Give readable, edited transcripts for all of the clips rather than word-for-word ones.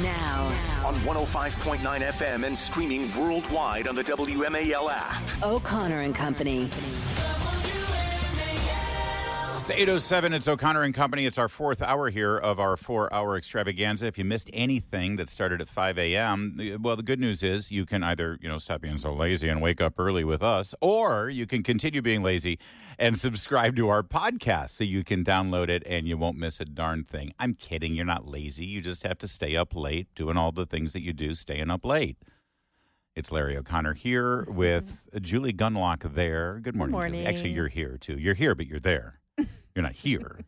Now, on 105.9 FM and streaming worldwide on the WMAL app. O'Connor and Company. It's 8:07. It's O'Connor and Company. It's our fourth hour here of our 4-hour extravaganza. If you missed anything that started at 5 a.m., well, the good news is you can either, stop being so lazy and wake up early with us, or you can continue being lazy and subscribe to our podcast so you can download it and you won't miss a darn thing. I'm kidding. You're not lazy. You just have to stay up late doing all the things that you do, staying up late. It's Larry O'Connor here with Julie Gunlock there. Good morning, Julie. Actually, you're here, too. You're here, but you're there. You're not here.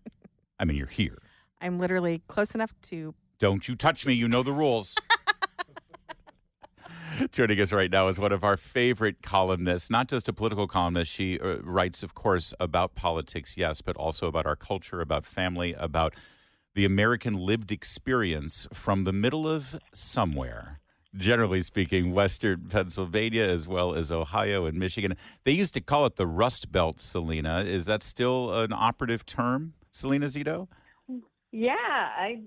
I mean, you're here. I'm literally close enough to... Don't you touch me. You know the rules. Joining us right now is one of our favorite columnists, not just a political columnist. She writes, of course, about politics, yes, but also about our culture, about family, about the American lived experience from the middle of somewhere. Generally speaking, Western Pennsylvania as well as Ohio and Michigan. They used to call it the Rust Belt, Salena. Is that still an operative term, Salena Zito? Yeah, I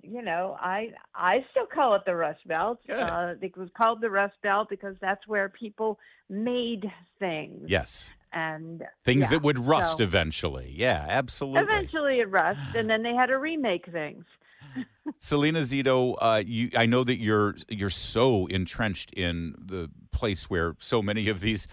still call it the Rust Belt. It was called the Rust Belt because that's where people made things. Yes. And things that would rust eventually. Yeah, absolutely. Eventually it rust, and then they had to remake things. Salena Zito, I know that you're so entrenched in the place where so many of these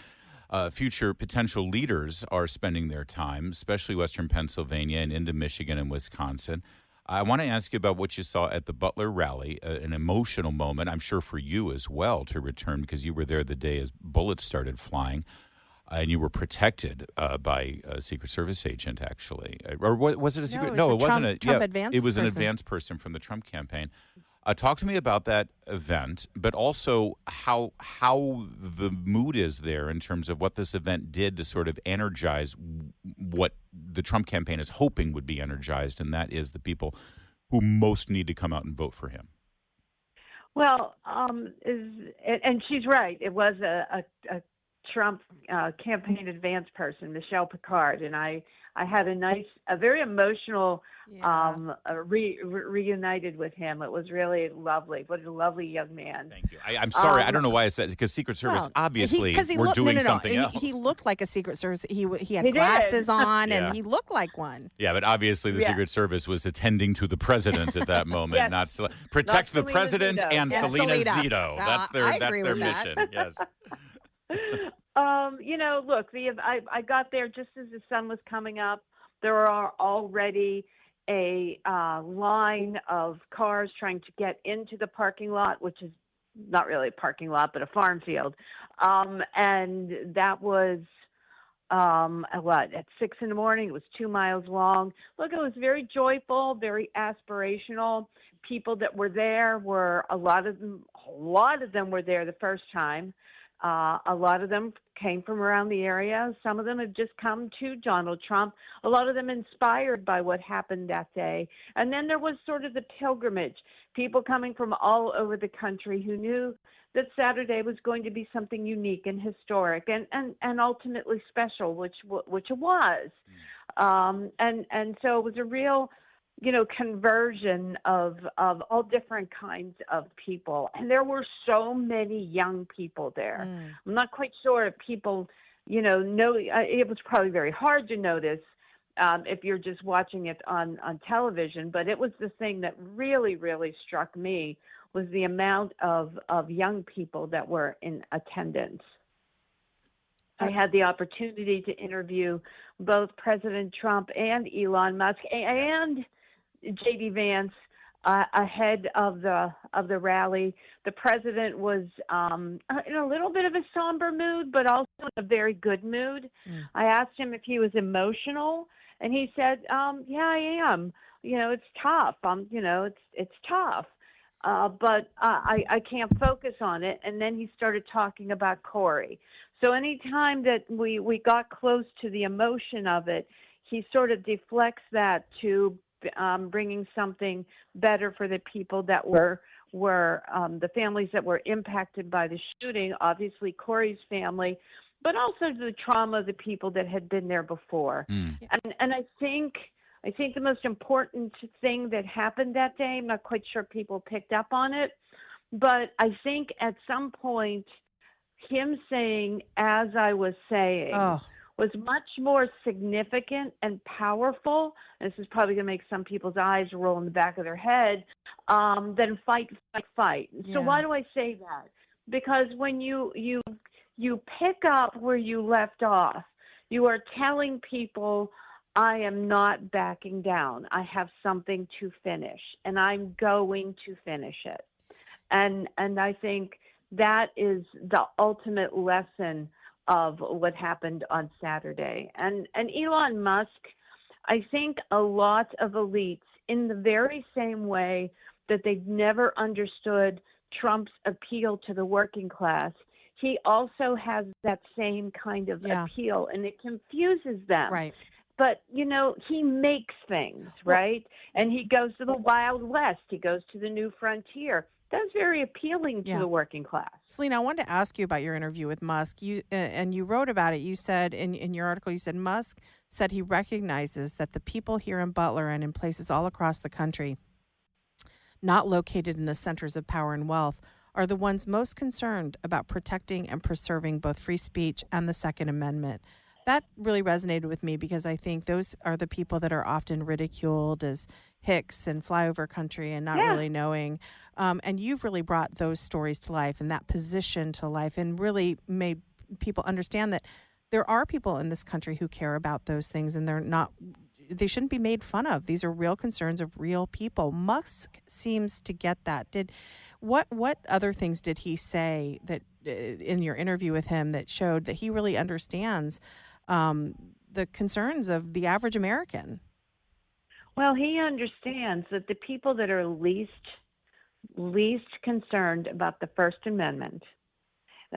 future potential leaders are spending their time, especially Western Pennsylvania and into Michigan and Wisconsin. I want to ask you about what you saw at the Butler rally, an emotional moment, I'm sure for you as well, to return because you were there the day as bullets started flying. And you were protected by a Secret Service agent, actually. Or was it a secret? No, it wasn't a Trump advance it was an person. advanced person from the Trump campaign. Talk to me about that event, but also how the mood is there in terms of what this event did to sort of energize what the Trump campaign is hoping would be energized, and that is the people who most need to come out and vote for him. Well, and she's right. It was a Trump campaign advance person, Michelle Picard, and I had a very emotional reunited with him. It was really lovely. What a lovely young man. Thank you. I'm sorry. I don't know why I said it, because Secret Service obviously were doing something else. He looked like a Secret Service. He had glasses on, and he looked like one. Yeah, but obviously the Secret Service was attending to the president at that moment, not protect the president Zito. and Salena Zito. That's their mission. Yes. Look, I got there just as the sun was coming up. There are already a line of cars trying to get into the parking lot, which is not really a parking lot, but a farm field. And that was, at 6 a.m. It was 2 miles long. Look, it was very joyful, very aspirational. People that were there a lot of them were there the first time. A lot of them came from around the area. Some of them have just come to Donald Trump. A lot of them inspired by what happened that day. And then there was sort of the pilgrimage, people coming from all over the country who knew that Saturday was going to be something unique and historic and ultimately special, which it was. And so it was a real conversion of all different kinds of people. And there were so many young people there. I'm not quite sure if people, know, it was probably very hard to notice if you're just watching it on television, but it was the thing that really, really struck me was the amount of young people that were in attendance. I had the opportunity to interview both President Trump and Elon Musk and J.D. Vance ahead of the rally. The president was in a little bit of a somber mood, but also in a very good mood. I asked him if he was emotional, and he said, "Yeah, I am. It's tough. It's tough, but I can't focus on it." And then he started talking about Corey. So anytime that we got close to the emotion of it, he sort of deflects that to bringing something better for the people that were the families that were impacted by the shooting, obviously Corey's family, but also the trauma of the people that had been there before. And I think the most important thing that happened that day, I'm not quite sure people picked up on it, But I think at some point, him saying, as I was saying, was much more significant and powerful. And this is probably going to make some people's eyes roll in the back of their head, than fight, fight, fight. So why do I say that? Because when you pick up where you left off, you are telling people, I am not backing down. I have something to finish, and I'm going to finish it. And I think that is the ultimate lesson of what happened on Saturday. And Elon Musk, I think a lot of elites, in the very same way that they've never understood Trump's appeal to the working class, he also has that same kind of appeal, and it confuses them. Right. But, he makes things, right? And he goes to the Wild West. He goes to the new frontier. That's very appealing to the working class. Salena, I wanted to ask you about your interview with Musk. And you wrote about it. You said in your article, you said Musk said he recognizes that the people here in Butler and in places all across the country, not located in the centers of power and wealth, are the ones most concerned about protecting and preserving both free speech and the Second Amendment. That really resonated with me because I think those are the people that are often ridiculed as hicks and flyover country and not really knowing. And you've really brought those stories to life and that position to life and really made people understand that there are people in this country who care about those things and they shouldn't be made fun of. These are real concerns of real people. Musk seems to get that. What other things did he say that in your interview with him that showed that he really understands the concerns of the average American? Well, he understands that the people that are least concerned about the First Amendment,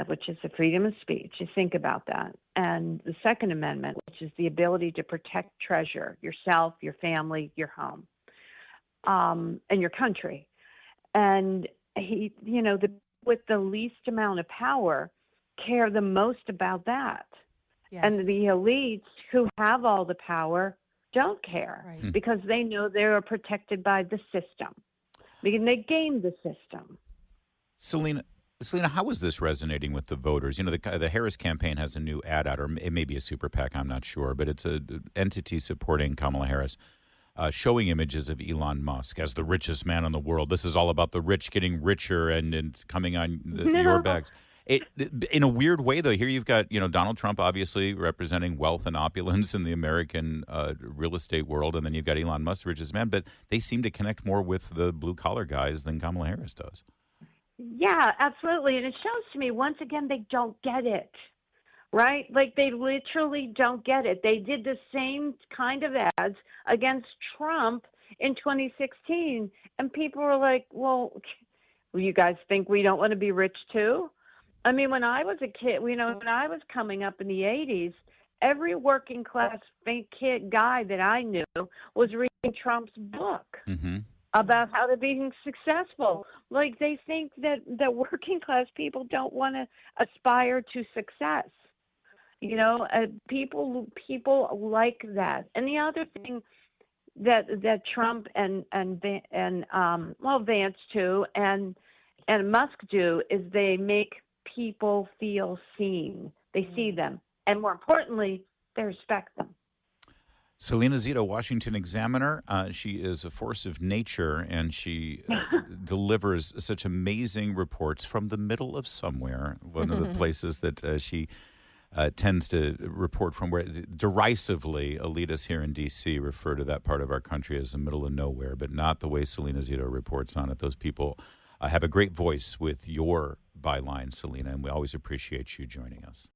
which is the freedom of speech, you think about that, and the Second Amendment, which is the ability to protect treasure, yourself, your family, your home, and your country. And he, with the least amount of power, care the most about that. Yes. And the elites who have all the power don't care because they know they are protected by the system. Because they game the system. Salena, how is this resonating with the voters? The Harris campaign has a new ad out, or it may be a super PAC, I'm not sure, but it's an entity supporting Kamala Harris, showing images of Elon Musk as the richest man in the world. This is all about the rich getting richer and it's coming on your backs. In a weird way, though, here you've got, Donald Trump obviously representing wealth and opulence in the American real estate world, and then you've got Elon Musk, the richest man, but they seem to connect more with the blue-collar guys than Kamala Harris does. Yeah, absolutely. And it shows to me, once again, they don't get it, right? Like, they literally don't get it. They did the same kind of ads against Trump in 2016, and people were like, well, you guys think we don't want to be rich, too? I mean, when I was a kid, when I was coming up in the 80s, every working class kid guy that I knew was reading Trump's book about how to be successful. Like, they think that working class people don't want to aspire to success. People like that. And the other thing that Trump and Vance too and Musk do is they make people feel seen. They see them. And more importantly, they respect them. Salena Zito, Washington Examiner. She is a force of nature, and she delivers such amazing reports from the middle of somewhere, one of the places that she tends to report from, where derisively elitists here in D.C. refer to that part of our country as the middle of nowhere, but not the way Salena Zito reports on it. Those people have a great voice with your byline, Salena, and we always appreciate you joining us.